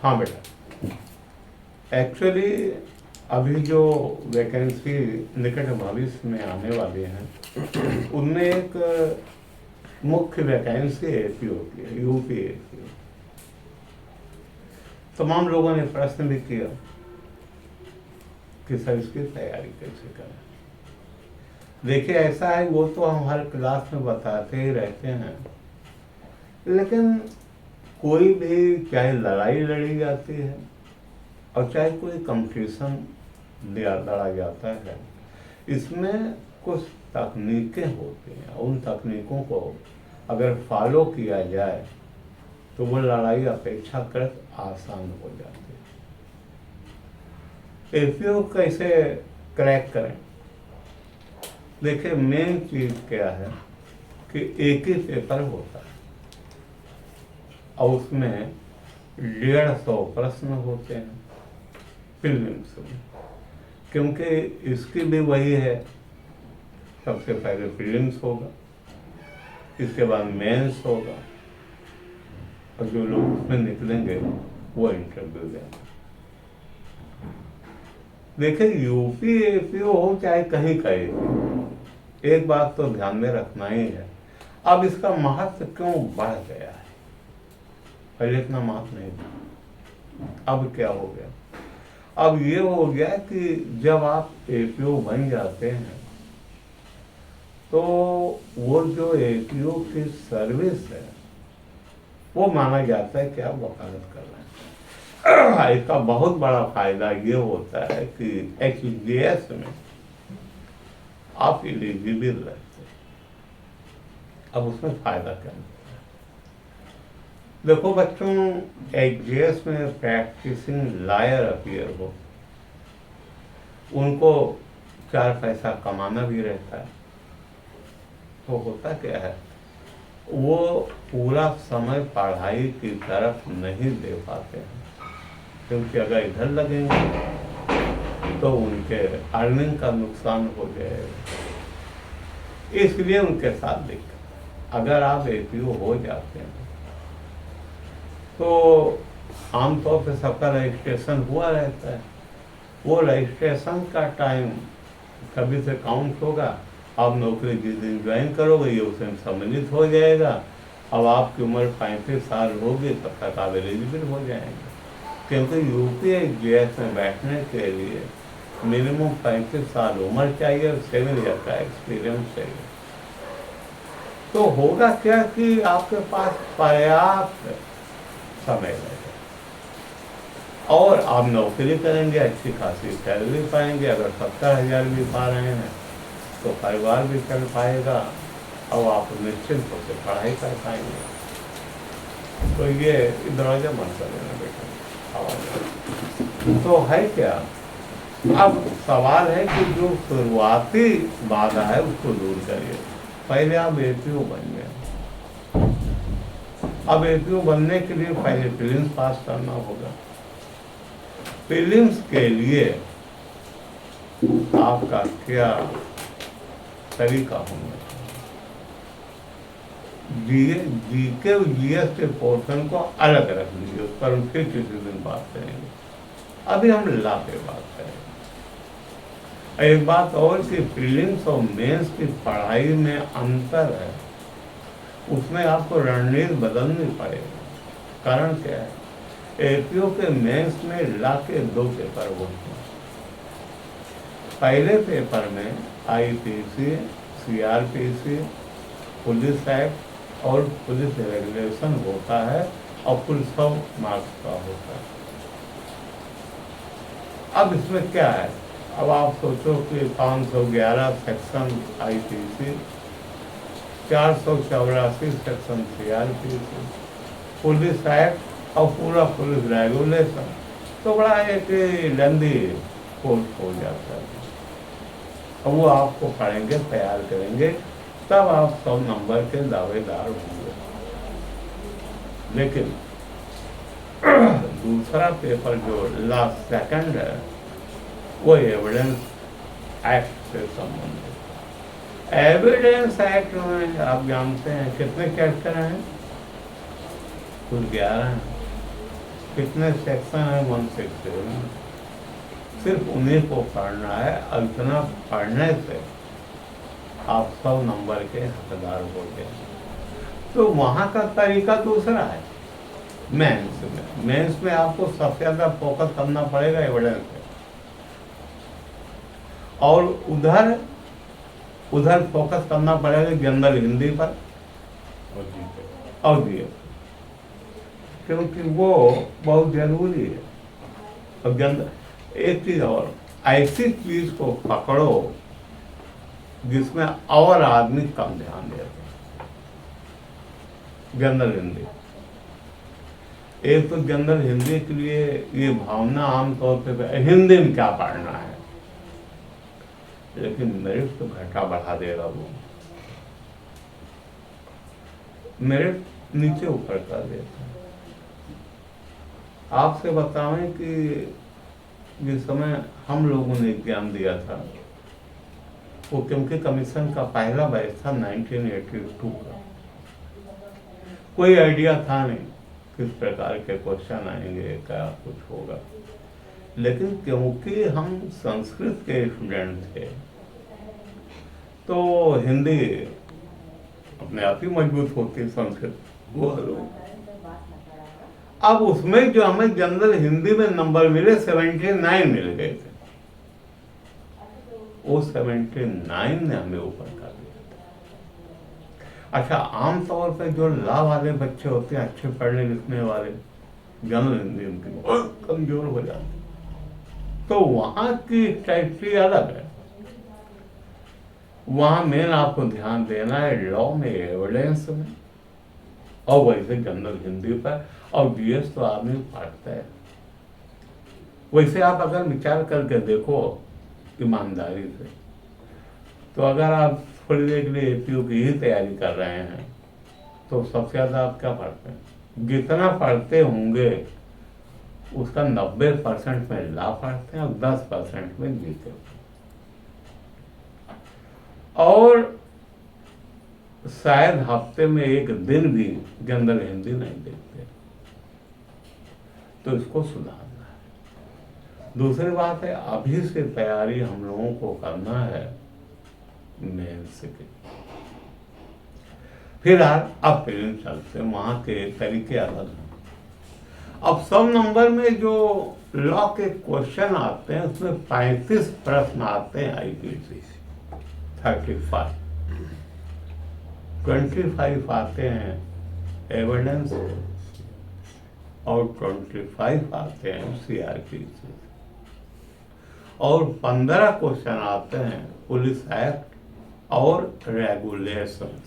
हाँ बेटा, एक्चुअली अभी जो वैकेंसी निकट भविष्य में आने वाली हैं उनमें एक मुख्य वैकेंसी एपीओ की है, यूपी एपीओ। तमाम लोगों ने प्रश्न भी किया कि सर इसकी तैयारी कैसे करें। देखिए ऐसा है, वो तो हम हर क्लास में बताते ही रहते हैं, लेकिन कोई भी चाहे लड़ाई लड़ी जाती है और चाहे कोई कंपटीशन लड़ा जाता है, इसमें कुछ तकनीकें होती हैं। उन तकनीकों को अगर फॉलो किया जाए तो वो लड़ाई अपेक्षाकृत आसान हो जाती है। एपीओ कैसे क्रैक करें? देखिए मेन चीज क्या है कि एक ही पेपर होता है और उसमें 150 प्रश्न होते हैं प्रीलिम्स में, क्योंकि इसकी भी वही है, सबसे पहले प्रीलिम्स होगा, इसके बाद मेंस होगा और जो लोग उसमें निकलेंगे वो इंटरव्यू देंगे। देखिए यूपी एपीओ हो चाहे कहीं का एपीओ, एक बात तो ध्यान में रखना ही है, अब इसका महत्व क्यों बढ़ गया है? पहले इतना महत्व नहीं था, अब क्या हो गया? अब ये हो गया कि जब आप एपीओ बन जाते हैं तो वो जो एपीओ की सर्विस है वो माना जाता है कि आप वकालत कर रहे हैं। इसका बहुत बड़ा फायदा ये होता है कि एचजीएस में आप एलिजिबल रहते हैं। अब उसमें फायदा क्या है? देखो बच्चों, एचजीएस में प्रैक्टिसिंग लॉयर अपीयर हो, उनको 4 पैसा कमाना भी रहता है, तो होता क्या है, वो पूरा समय पढ़ाई की तरफ नहीं दे पाते हैं, क्योंकि अगर इधर लगेंगे तो उनके अर्निंग का नुकसान हो जाएगा। इसलिए उनके साथ दिक्कत। अगर आप एपीओ हो जाते हैं तो आमतौर पर सबका रजिस्ट्रेशन हुआ रहता है, वो रजिस्ट्रेशन का टाइम कभी से काउंट होगा, आप नौकरी जिस दिन ज्वाइन करोगे ये उस दिन सम्मिलित हो जाएगा। अब आपकी उम्र 35 साल होगी तब तक आप एलिजिबल हो जाएंगे, क्योंकि यूपीएसजीएस में बैठने के लिए मिनिमम 35 साल उम्र चाहिए और 7 ईयर का एक्सपीरियंस चाहिए। तो होगा क्या कि आपके पास पर्याप्त समय रहेगा और आप नौकरी करेंगे, अच्छी खासी सैलरी पाएंगे। अगर 70,000 भी पा रहे हैं तो परिवार भी चल पाएगा और आप निश्चिंत होकर पढ़ाई कर पाएंगे। तो ये दरवाजा बंद कर देना बेटा, आवाज। तो है क्या, अब सवाल है कि जो शुरुआती बाधा है उसको दूर करिए। पहले आप एपीओ बन गए, अब एपीओ बनने के लिए पहले प्रीलिम्स पास करना होगा। प्रीलिम्स के लिए आपका क्या तरीका होगा? जीके और जीएस के पोर्शन को अलग रख लीजिए, उस पर हम फिर किसी दिन बात करेंगे। अभी हम ला पे बात करेंगे। एक बात और कि प्रीलिम्स और मेंस की पढ़ाई में अंतर है, उसमें आपको रणनीति बदलनी पड़ेगी। कारण क्या है, एपीओ के मेंस में ला के 2 पेपर होते हैं। पहले पेपर में आईपीसी, सीआरपीसी, पुलिस एक्ट और पुलिस रेगुलेशन होता है और कुल 100 मार्क्स का होता है। अब इसमें क्या है, अब आप सोचो कि 511 section IPC, 484 section CrPC, police act और पूरा पुलिस रेगुलेशन, तो बड़ा एक लंबी कोर्स हो जाता है। और वो आपको पढ़ेंगे, तैयार करेंगे, तब आप 100 नंबर के दावेदार होंगे। लेकिन दूसरा पेपर जो लास्ट सेकंड है वो एविडेंस एक्ट से संबंधित। एविडेंस एक्ट में आप जानते हैं कितने चैप्टर हैं? कुल 11 हैं। कितने सेक्शन है 160 सिर्फ उन्हीं को पढ़ना है। और इतना पढ़ने से आप 100 नंबर के हकदार हो गए। तो वहाँ का तरीका दूसरा है। मेंस में आपको सबसे ज़्यादा फोकस करना पड़ेगा एविडेंस पे, और उधर फोकस करना पड़ेगा जनरल हिंदी पर और जीके, क्योंकि वो बहुत जरूरी है। और एक चीज और, ऐसी चीज को पकड़ो जिसमें और आदमी कम ध्यान देते हैं। जनरल हिंदी, एक तो जनरल हिंदी के लिए ये भावना आमतौर पे हिंदी में क्या पढ़ना है, लेकिन मेरिट तो घटा बढ़ा देगा वो, मेरिट नीचे ऊपर कर देता है। आपसे बताएं कि जिस समय हम लोगों ने एग्जाम दिया था, वो क्योंकि कमीशन का पहला बैच था 1982 का, कोई आइडिया था नहीं किस प्रकार के क्वेश्चन आएंगे, क्या कुछ होगा। लेकिन क्योंकि हम संस्कृत के स्टूडेंट थे तो हिंदी अपने आप ही मजबूत होती, संस्कृत वो। अब उसमें जो हमें जनरल हिंदी में नंबर मिले 79 मिल गए थे, वो 79 ने हमें ऊपर कर दिया। अच्छा, आमतौर पे जो ला वाले बच्चे होते हैं, अच्छे पढ़ने लिखने वाले, जनरल हिंदी उनकी बहुत कमजोर हो जाते, तो वहां की स्ट्रेटजी अलग है। वहां मेन आपको ध्यान देना है लॉ में, एविडेंस में, और वैसे जनरल हिंदी पर। और जीएस तो आदमी पढ़ता है। वैसे आप अगर विचार करके देखो ईमानदारी से, तो अगर आप थोड़ी देर के लिए एपीयू की ही तैयारी कर रहे हैं तो सबसे ज्यादा आप क्या पढ़ते हैं? जितना पढ़ते होंगे उसका 90% में ला पढ़ते हैं और 10% में जीते। और शायद हफ्ते में एक दिन भी जनरल हिंदी नहीं देखते, तो इसको सुधारना है। दूसरी बात है, अभी से तैयारी हम लोगों को करना है मेंस की। फिर अब प्रीलिम चलते हैं, वहां के तरीके अलग हैं। अब 100 नंबर में जो लॉ के क्वेश्चन आते हैं उसमें 35 प्रश्न आते हैं आईपीसी से, 35, 25 आते हैं एविडेंस और 25 आते हैं सीआरपी से, और 15 क्वेश्चन आते हैं पुलिस एक्ट और रेगुलेशन।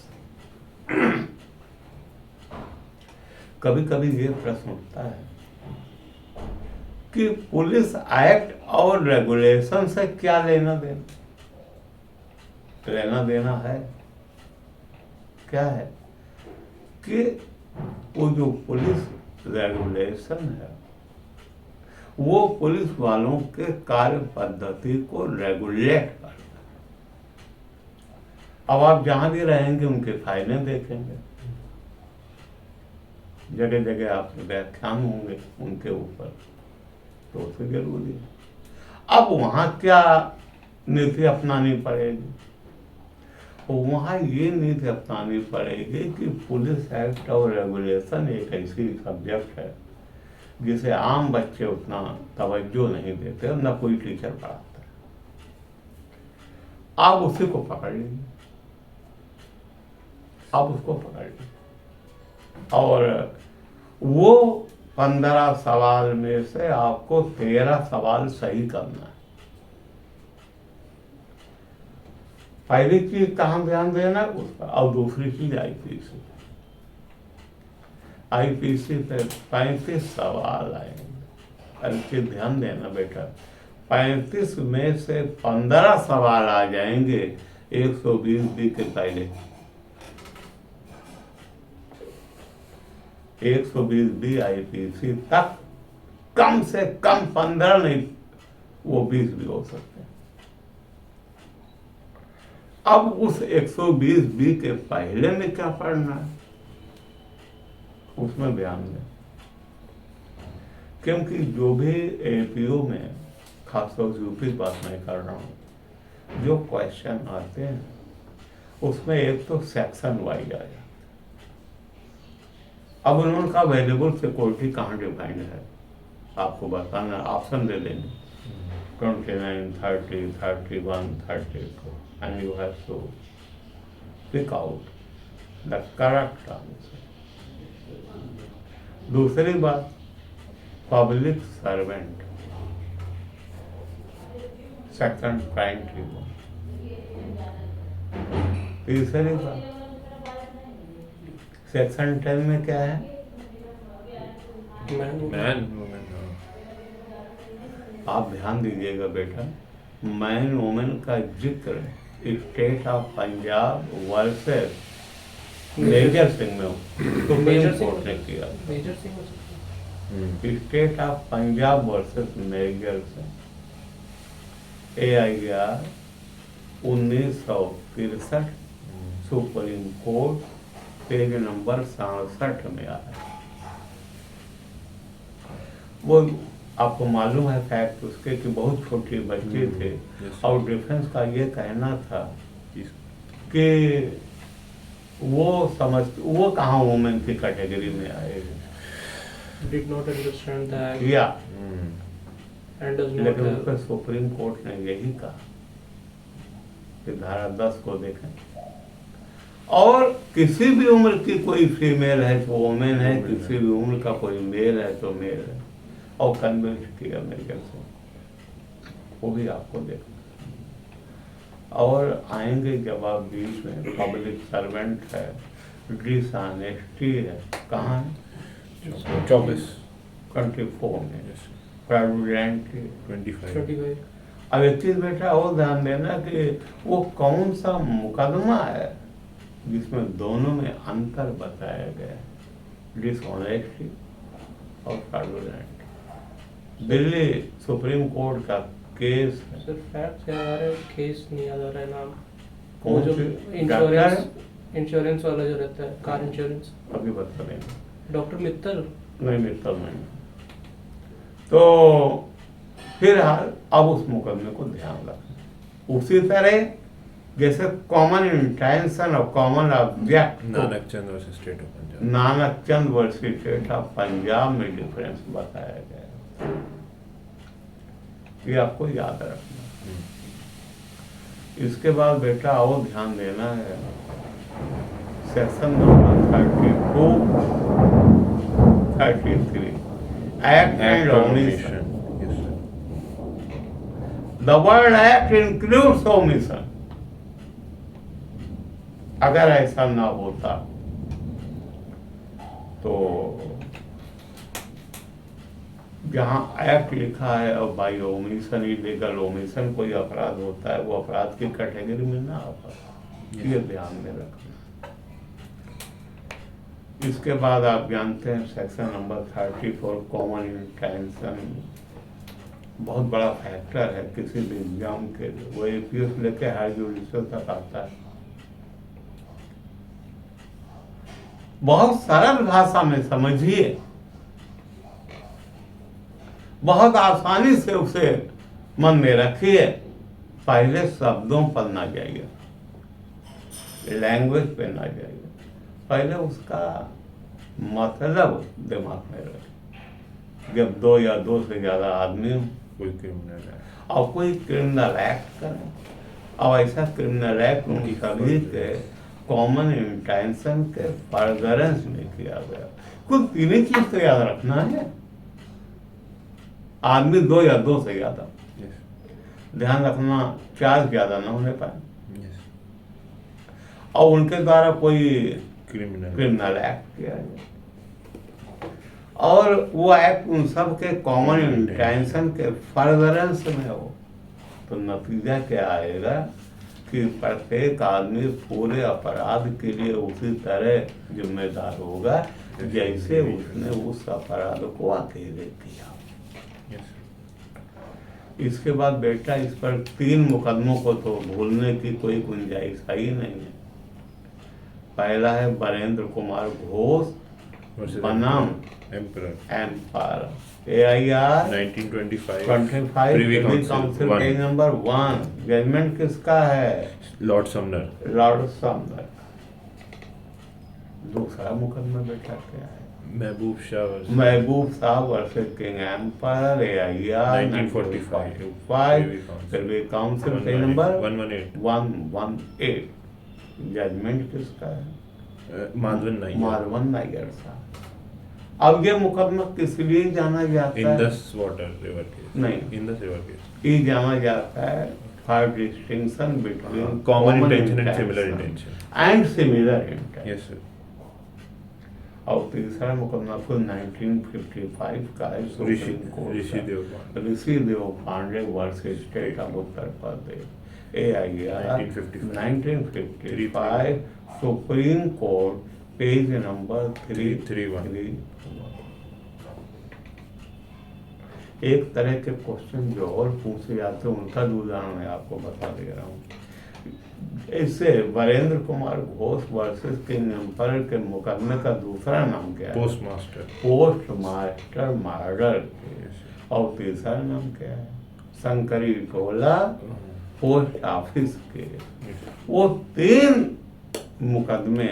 कभी कभी ये प्रश्न उठता है कि पुलिस एक्ट और रेगुलेशन से क्या लेना देना? लेना देना है क्या है कि वो जो पुलिस रेगुलेशन है वो पुलिस वालों के कार्य पद्धति को रेगुलेट करता है। अब आप जहां भी रहेंगे उनके फाइलें देखेंगे, जगह जगह आपके व्याख्यान होंगे उनके ऊपर, तो उसे जरूरी है। अब वहां क्या नीति अपनानी पड़ेगी? वहां ये नीति अपनानी पड़ेगी कि पुलिस एक्ट और रेगुलेशन एक ऐसी सब्जेक्ट है जिसे आम बच्चे उतना तवज्जो नहीं देते और न कोई टीचर पढ़ाता है। आप उसी को पकड़ लीजिए, आप उसको पकड़ लीजिए, और वो 15 सवाल में से आपको 13 सवाल सही करना है। पहली चीज कहाँ ध्यान देना है उस पर, और दूसरी चीज आईपीसी। आईपीसी पे 35 सवाल आएंगे। अरे ध्यान देना बेटा, 35 में से 15 सवाल आ जाएंगे 120 बी के पहले। 120 बी आईपीसी तक कम से कम 15 नहीं, वो 20 भी हो सकते हैं। अब उस 120 बी के पहले में क्या पढ़ना है उसमें ध्यान दें। क्योंकि जो भी एपीओ में, खासतौर से यूपी की बात मैं कर रहा हूँ, जो क्वेश्चन आते हैं उसमें एक तो सेक्शन वाइज आया। अब उन्होंने कहा वेरिएबल सिक्योरिटी कहाँ डिफाइंड है, आपको बताना, ऑप्शन दे देंगे 29, 30, 31, 32, and you have to pick out the correct answer. दूसरी बात, पब्लिक सर्वेंट, सेक्शन 21। तीसरी बात, सेक्शन 10 में क्या है, मैन वुमेन। आप ध्यान दीजिएगा बेटा, मैन वुमेन का जिक्र state of Punjab versus major Singh में सुप्रीम कोर्ट ने किया। Major Singh state of Punjab versus major Singh, AIR 1963, supreme court, page number 67 में आया। वो आपको मालूम है फैक्ट उसके कि बहुत छोटे बच्चे थे और डिफेंस का ये कहना था कि वो कहाँ वुमेन की कैटेगरी में आएगा, did not understand that या and does not लेकिन have उसका सुप्रीम कोर्ट ने यही कहा कि धारा 10 को देखें, और किसी भी उम्र की कोई फीमेल है तो वुमेन है, किसी भी उम्र का कोई मेल है तो मेल है, और कन्विंस किया मेजर से, वो भी आपको देखना। और आएंगे जब आप बीच में, पब्लिक सर्वेंट है, डिसऑनेस्टी है, कहाँ है, 24 24 में, प्रेसिडेंट 25 अब एक चीज बेटा और ध्यान देना कि वो कौन सा मुकदमा है जिसमें दोनों में अंतर बताया गया है, डिसऑनेस्टी और फ्रॉडुलेंट। दिल्ली सुप्रीम कोर्ट का केस है। सर फैक्ट याद आ रहा है, केस नहीं याद आ रहा है नाम, वो कौन जो से? इंश्योरेंस वाला जो रहता है, कार इंश्योरेंस, अभी बता देंगे। डॉक्टर मित्तल। नहीं मित्तल नहीं। तो फिर अब उस मुकदमे को ध्यान रखना। उसी तरह जैसे कॉमन इंटेंशन और common object, Nanak Chand versus state of Punjab, Nanak Chand versus state of Punjab में डिफरेंस बताया गया है, ये आपको याद रखना। इसके बाद बेटा और ध्यान देना है, section number 32, 33, act and omission. The word act includes omission. अगर ऐसा ना होता तो जहाँ एक्ट लिखा है और बाई ओमिशन, इलीगल ओमिशन कोई अपराध होता है, वो अपराध की कैटेगरी में ना आ पाता, ये ध्यान में रखना। इसके बाद आप जानते हैं सेक्शन नंबर 34, कॉमन इंटेंशन, बहुत बड़ा फैक्टर है किसी भी एग्जाम के लिए, वो APS लेके हाई जुडिशियल तक आता है। बहुत सरल भाषा में समझिए, बहुत आसानी से उसे मन में रखिए, पहले शब्दों पर ना जाइए, लैंग्वेज पे ना जाइए, पहले उसका मतलब दिमाग में रखिए। जब 2 या 2 से ज्यादा आदमी हो, कोई क्रिमिनल है और कोई क्रिमिनल एक्ट करें, और ऐसा क्रिमिनल एक्ट उन सभी के कॉमन इंटेंशन के फर्दरेंस में किया गया। कुल 3 ही चीज तो याद रखना है, आदमी 2 या 2 से ज्यादा, ध्यान रखना 4 ज्यादा ना होने पाए, और उनके द्वारा कोई क्रिमिनल एक्ट किया जाए, और वो एक्ट उन सब के कॉमन इंटेंशन के फर्दरेंस में हो, तो नतीजा क्या आएगा कि प्रत्येक आदमी पूरे अपराध के लिए उसी तरह जिम्मेदार होगा जैसे उसने उस अपराध को अकेले किया। इसके बाद बेटा इस पर 3 मुकदमों को तो भूलने की कोई गुंजाइश ही नहीं है। पहला है बरेंद्र कुमार घोष बनाम Emperor. Emperor AIR 1925. 25 Privy privy Council, council one. Page number 1 judgement किसका है? Lord Sumner. Lord Sumner. दूसरा मुकदमा बेटा क्या है? महबूब Shah versus Mehboob Sahab versus king emperor AIR 1945. 1945 privy council page number 118. 118 judgement किसका है? माधवन नायर. माधवन नायर साहब। अब ये मुकदमा किस लिए जाना जाता है? Indus water river case. नहीं। Indus river case. ये जाना जाता है for distinction between Common intention and similar intention. And similar intention. Yes sir. और तीसरा मुकदमा फिर 1955 का है सुप्रीम कोर्ट ऋषि का। Dev Pandey. Rishi Dev Pandey versus state of Uttar Pradesh AIR 1955 supreme court page number 331। एक तरह के क्वेश्चन जो और पूछे जाते हैं उनका उदाहरण मैं आपको बता दे रहा हूँ। इससे Virendra Kumar Ghosh versus king emperor के मुकदमे का दूसरा नाम क्या है? Postmaster. Postmaster murder case. और तीसरा नाम क्या है? Shankari Tola post office case. वो 3 मुकदमे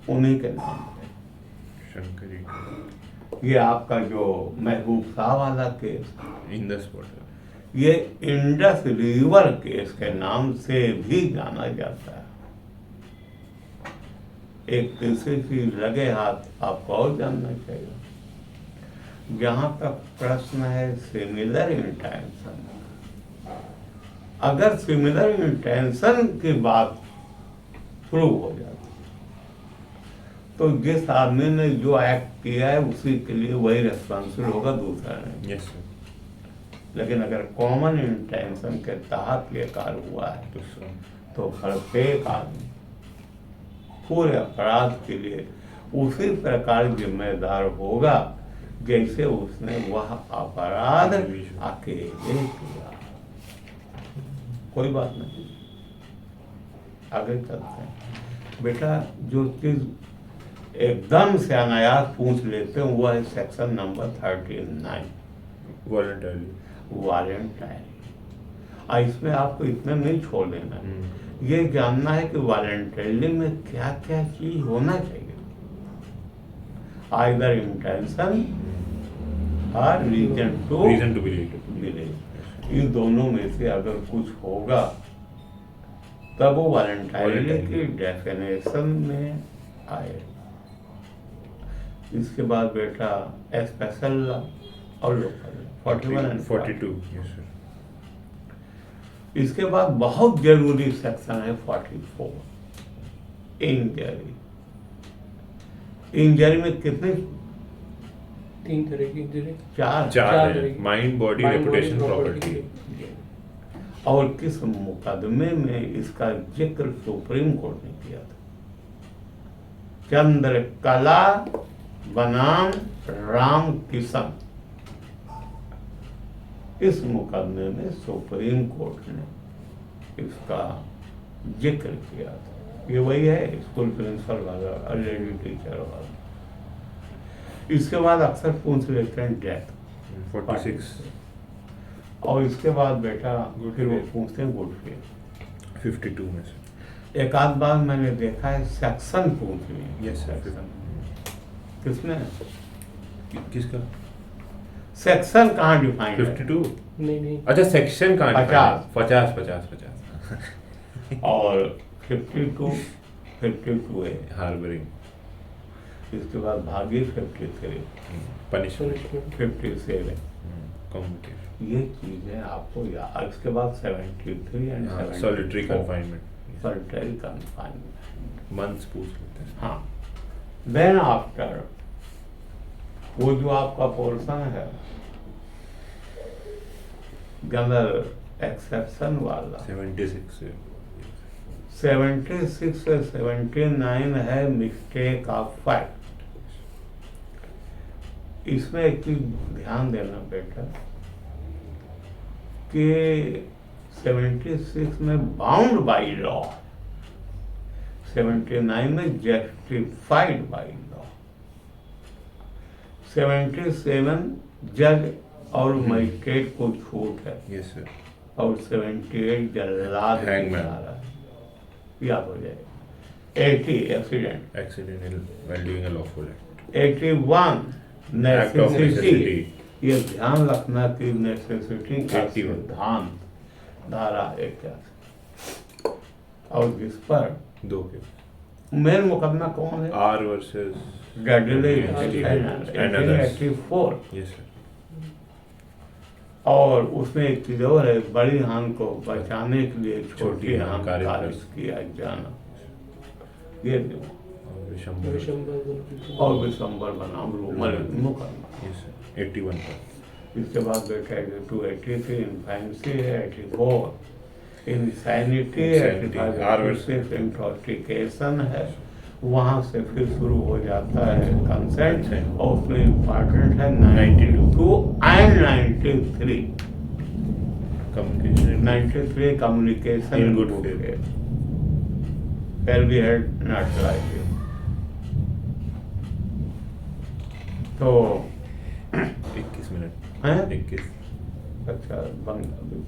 उन्हीं के नाम है। शंकरी. ये आपका जो महबूब शाह वाला केस, Indus water. ये इंडस रिवर केस के नाम से भी जाना जाता है। एक तीसरी चीज लगे हाथ आपको और जानना चाहिए। जहां तक प्रश्न है सिमिलर इंटेंशन, अगर सिमिलर इंटेंशन की बात शुरू हो जाती तो जिस आदमी ने जो एक्ट किया है उसी के लिए वही रेस्पॉन्सिबल होगा, दूसरा नहीं। Yes sir. लेकिन अगर कॉमन इंटेंशन के तहत ये कार्य हुआ है तो प्रत्येक आदमी पूरे अपराध के लिए उसी प्रकार जिम्मेदार होगा जैसे उसने वह अपराध अकेले किया। कोई बात नहीं, आगे चलते हैं। बेटा जो चीज एकदम से अनायास पूछ लेते हैं वो है सेक्शन नंबर 39 Voluntarily. वॉलेंटारी। इसमें आपको इतना नहीं छोड़ देना, ये जानना है कि वॉलेंटरी में क्या क्या चीज होना चाहिए। आइदर इंटेंशन और reason to Reason to believe. Believe, इन दोनों में से अगर कुछ होगा तब वो वॉलेंटरी की डेफिनेशन में आए। इसके बाद बेटा स्पेशल लॉ और लोकल 41 एंड 42. Yes sir. इसके बाद बहुत जरूरी सेक्शन है 44 इंजरी। इंजरी में कितने? 3 तरह की इंजरी। 4। चार तरह है. की। Mind, body, Mind, body, reputation, property. और किस मुकदमे में इसका जिक्र सुप्रीम कोर्ट ने किया था? चंद्रकला बनाम राम किशन, इस मुकदमे में सुप्रीम कोर्ट ने इसका जिक्र किया था। ये वही है स्कूल प्रिंसिपल वाला, लेडी टीचर वाला। इसके बाद अक्सर पूछ लेते हैं डेथ 46. और इसके बाद बेटा Good फिर वो faith. पूछते हैं गुड फेथ। 52 में से. एक आध बार मैंने देखा है सेक्शन पूछ लिया। Yes sir. सेक्शन किसने? किसका? सेक्शन कहाँ डिफाइन है? 52. नहीं अच्छा सेक्शन कहाँ? 50. 50. और 52 है। हार्बरिंग. इसके बाद भागी 53, पनिशमेंट. 57। कम्युनिकेशन. ये चीजें आपको याद। इसके बाद 73 and solitary confinement. Solitary confinement months पूछ लेते हैं. हाँ। देन आफ्टर वो जो आपका पोर्शन है जनरल एक्सेप्शन वाला 76 से. 76 से 79 है मिस्टेक ऑफ फैक्ट। इसमें एक चीज ध्यान देना बेटा कि 76 में बाउंड बाई लॉ, 79 में जस्टिफाइड बाई लॉ। 77 जज और मजिस्ट्रेट को छूट है यस सर और 78 जल्लाद की Hangman. धारा है। याद हो जाएगा। 80 accident, accident in while doing a lawful act 81 act of necessity. Necessity ये ध्यान रखना कि नेसेसिटी का 81 सिद्धांत धारा 81 और जिस पर दो के मेन मुकदमा कौन है? R versus Gadley and others. 1884। Yes sir और उसमें एक चीज और है, बड़ी हान को बचाने के लिए छोटी हान कारिश किया जाना। ये और विशंबर विशंबर और विशंबर बनाम रूमल मुकदमा। यस सर 81 पर इसके बाद बेटा 82 इनफेंसी है, 84 इंसैनिटी है, Insanity, 85 इंटॉक्सिकेशन है। वहाँ से फिर शुरू हो जाता है कंसेंट Consent. और उसमें इम्पॉर्टेंट है 92 and 93। Communication 93 communication In good faith. Shall be held not like it. तो 21 मिनट हैं? 21 अच्छा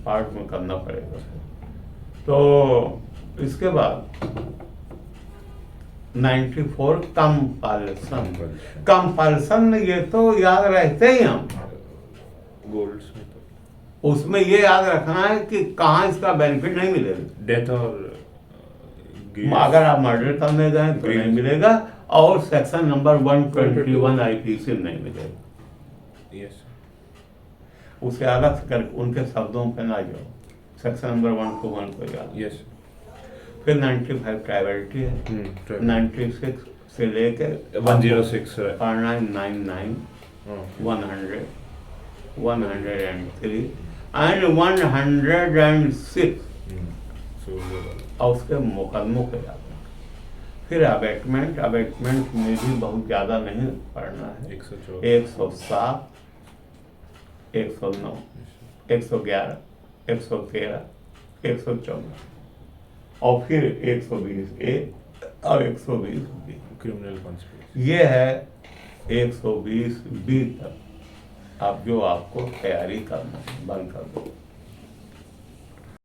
पार्ट में करना पड़ेगा। तो इसके बाद 94 कंपल्सन। कंपल्सन ये तो याद रहते ही हम, गोल्ड्स में तो उसमें ये याद रखना है कि कहाँ इसका बेनिफिट नहीं मिलेगा। डेथ और अगर आप मर्डर करने गए तो नहीं मिलेगा और सेक्शन नंबर 121 आईपीसी में नहीं मिलेगा। यस उसे अलग से कर उनके शब्दों पे ना जाओ, सेक्शन नंबर 121 को याद। यस फिर 95 ट्राइबलिटी है, 96 से लेकर 106 है 99 हाँ 100 103 एंड 106 सो और उसके मुकदमों के याद रखना। फिर अबेटमेंट में भी बहुत ज़्यादा नहीं पढ़ना है। 114 107 109 111 113 114 और फिर 120 ए और 120 बी। क्रिमिनल कॉन्स्पिरेसी ये है 120 बी तक। अब जो आपको तैयारी करना है बंद कर दो।